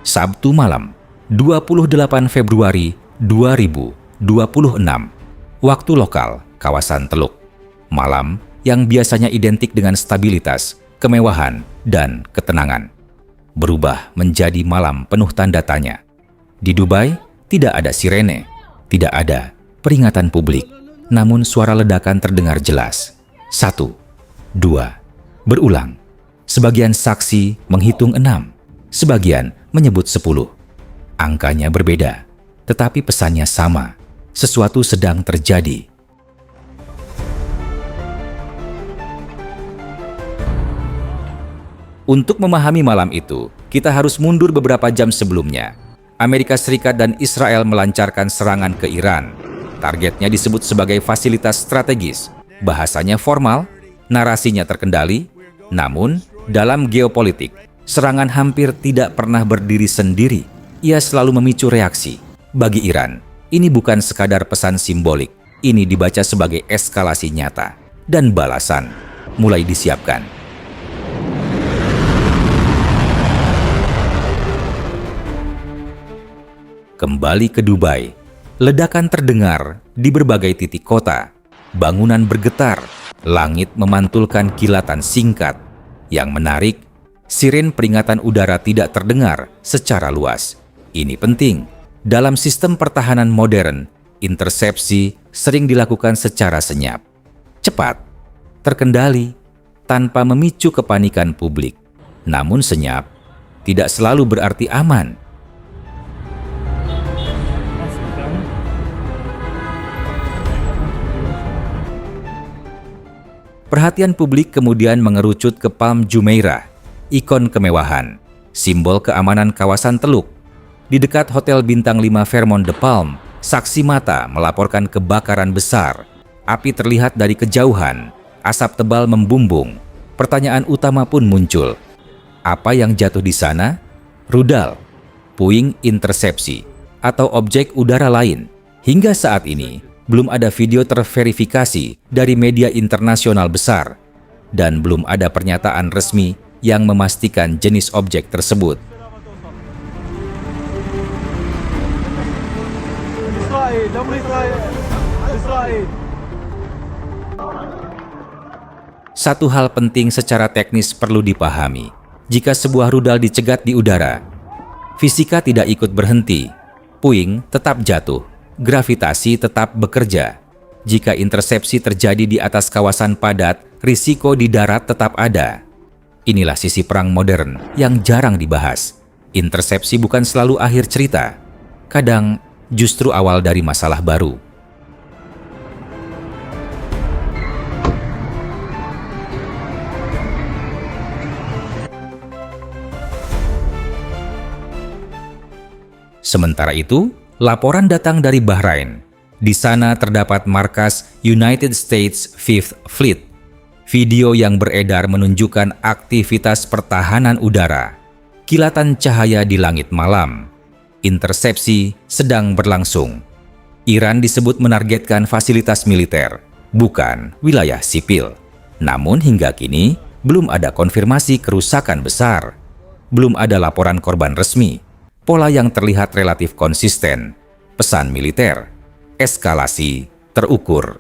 Sabtu malam, 28 Februari 2026. Waktu lokal, kawasan Teluk. Malam yang biasanya identik dengan stabilitas, kemewahan, dan ketenangan berubah menjadi malam penuh tanda tanya. Di Dubai, tidak ada sirene, tidak ada peringatan publik, namun suara ledakan terdengar jelas. 1, 2, berulang. Sebagian saksi menghitung 6, sebagian menyebut 10. Angkanya berbeda, tetapi pesannya sama. Sesuatu sedang terjadi. Untuk memahami malam itu, kita harus mundur beberapa jam sebelumnya. Amerika Serikat dan Israel melancarkan serangan ke Iran. Targetnya disebut sebagai fasilitas strategis. Bahasanya formal, narasinya terkendali. Namun, dalam geopolitik, serangan hampir tidak pernah berdiri sendiri. Ia selalu memicu reaksi. Bagi Iran, ini bukan sekadar pesan simbolik. Ini dibaca sebagai eskalasi nyata. Dan balasan mulai disiapkan. Kembali ke Dubai, ledakan terdengar di berbagai titik kota. Bangunan bergetar, langit memantulkan kilatan singkat. Yang menarik, siren peringatan udara tidak terdengar secara luas. Ini penting. Dalam sistem pertahanan modern, intersepsi sering dilakukan secara senyap, cepat, terkendali, tanpa memicu kepanikan publik. Namun senyap tidak selalu berarti aman. Perhatian publik kemudian mengerucut ke Palm Jumeirah, ikon kemewahan, simbol keamanan kawasan Teluk. Di dekat Hotel Bintang 5 Fairmont The Palm, saksi mata melaporkan kebakaran besar. Api terlihat dari kejauhan, asap tebal membumbung. Pertanyaan utama pun muncul. Apa yang jatuh di sana? Rudal, puing intersepsi, atau objek udara lain? Hingga saat ini, belum ada video terverifikasi dari media internasional besar, dan belum ada pernyataan resmi yang memastikan jenis objek tersebut. Satu hal penting secara teknis perlu dipahami. Jika sebuah rudal dicegat di udara, fisika tidak ikut berhenti. Puing tetap jatuh, gravitasi tetap bekerja. Jika intersepsi terjadi di atas kawasan padat, risiko di darat tetap ada. Inilah sisi perang modern yang jarang dibahas. Intersepsi bukan selalu akhir cerita. Kadang justru awal dari masalah baru. Sementara itu, laporan datang dari Bahrain. Di sana terdapat markas United States Fifth Fleet. Video yang beredar menunjukkan aktivitas pertahanan udara. Kilatan cahaya di langit malam. Intersepsi sedang berlangsung. Iran disebut menargetkan fasilitas militer, bukan wilayah sipil. Namun hingga kini, belum ada konfirmasi kerusakan besar. Belum ada laporan korban resmi. Pola yang terlihat relatif konsisten. Pesan militer, eskalasi terukur.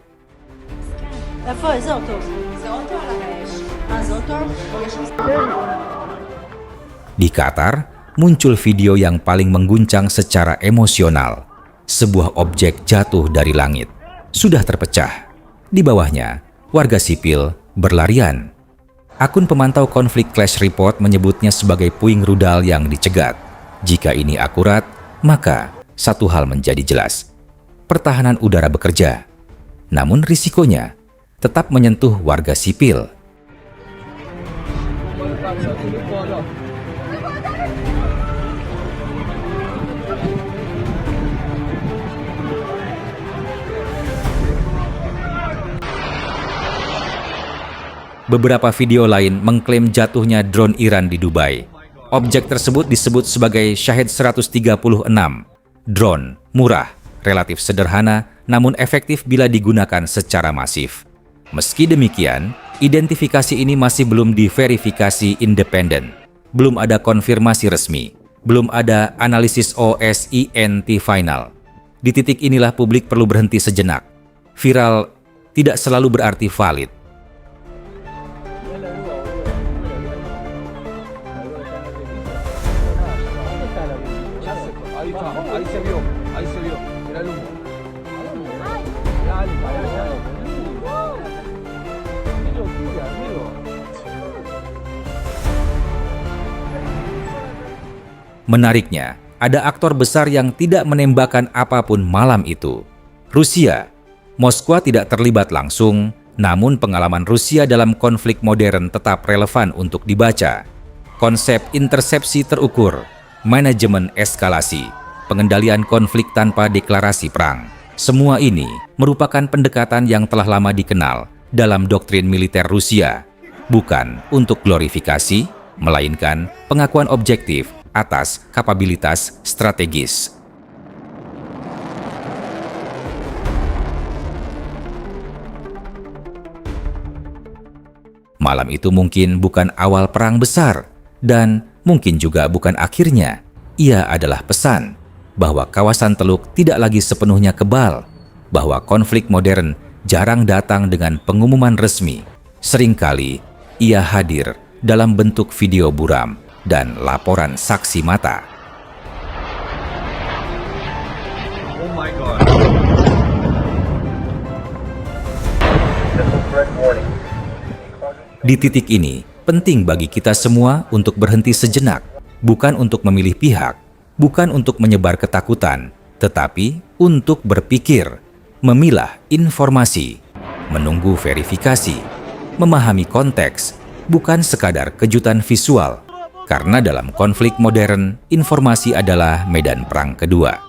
Di Qatar, muncul video yang paling mengguncang secara emosional. Sebuah objek jatuh dari langit, sudah terpecah. Di bawahnya, warga sipil berlarian. Akun pemantau konflik Clash Report menyebutnya sebagai puing rudal yang dicegat. Jika ini akurat, maka satu hal menjadi jelas. Pertahanan udara bekerja, namun risikonya tetap menyentuh warga sipil. Beberapa video lain mengklaim jatuhnya drone Iran di Dubai. Objek tersebut disebut sebagai Shahed 136. Drone murah, relatif sederhana, namun efektif bila digunakan secara masif. Meski demikian, identifikasi ini masih belum diverifikasi independen. Belum ada konfirmasi resmi. Belum ada analisis OSINT final. Di titik inilah publik perlu berhenti sejenak. Viral tidak selalu berarti valid. Menariknya, ada aktor besar yang tidak menembakkan apapun malam itu. Rusia. Moskwa tidak terlibat langsung, namun pengalaman Rusia dalam konflik modern tetap relevan untuk dibaca. Konsep intersepsi terukur, manajemen eskalasi, pengendalian konflik tanpa deklarasi perang. Semua ini merupakan pendekatan yang telah lama dikenal dalam doktrin militer Rusia, bukan untuk glorifikasi, melainkan pengakuan objektif atas kapabilitas strategis. Malam itu mungkin bukan awal perang besar, dan mungkin juga bukan akhirnya. Ia adalah pesan bahwa kawasan Teluk tidak lagi sepenuhnya kebal, bahwa konflik modern jarang datang dengan pengumuman resmi. Seringkali ia hadir dalam bentuk video buram dan laporan saksi mata. Oh my God. Di titik ini, penting bagi kita semua untuk berhenti sejenak, bukan untuk memilih pihak, bukan untuk menyebar ketakutan, tetapi untuk berpikir, memilah informasi, menunggu verifikasi, memahami konteks, bukan sekadar kejutan visual. Karena dalam konflik modern, informasi adalah medan perang kedua.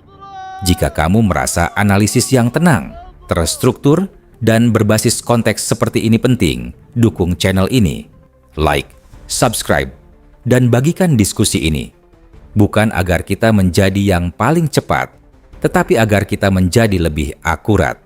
Jika kamu merasa analisis yang tenang, terstruktur, dan berbasis konteks seperti ini penting, dukung channel ini. Like, subscribe, dan bagikan diskusi ini. Bukan agar kita menjadi yang paling cepat, tetapi agar kita menjadi lebih akurat.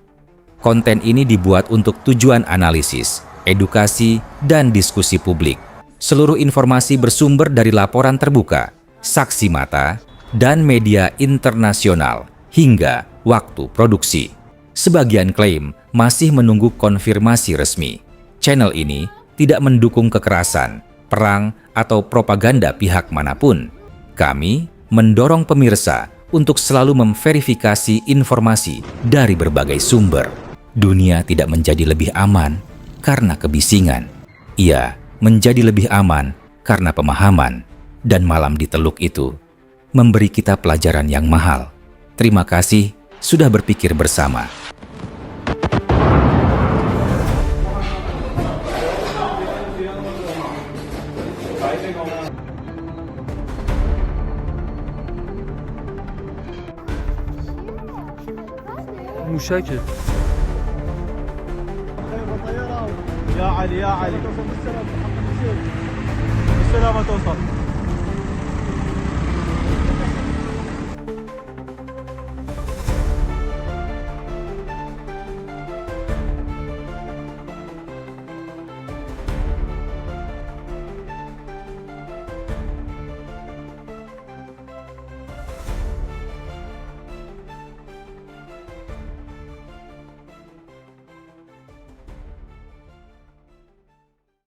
Konten ini dibuat untuk tujuan analisis, edukasi, dan diskusi publik. Seluruh informasi bersumber dari laporan terbuka, saksi mata, dan media internasional hingga waktu produksi. Sebagian klaim masih menunggu konfirmasi resmi. Channel ini tidak mendukung kekerasan, perang, atau propaganda pihak manapun. Kami mendorong pemirsa untuk selalu memverifikasi informasi dari berbagai sumber. Dunia tidak menjadi lebih aman karena kebisingan. Ia menjadi lebih aman karena pemahaman, dan malam di Teluk itu memberi kita pelajaran yang mahal. Terima kasih sudah berpikir bersama. مشاكل يا علي يا علي بالسلامة توصل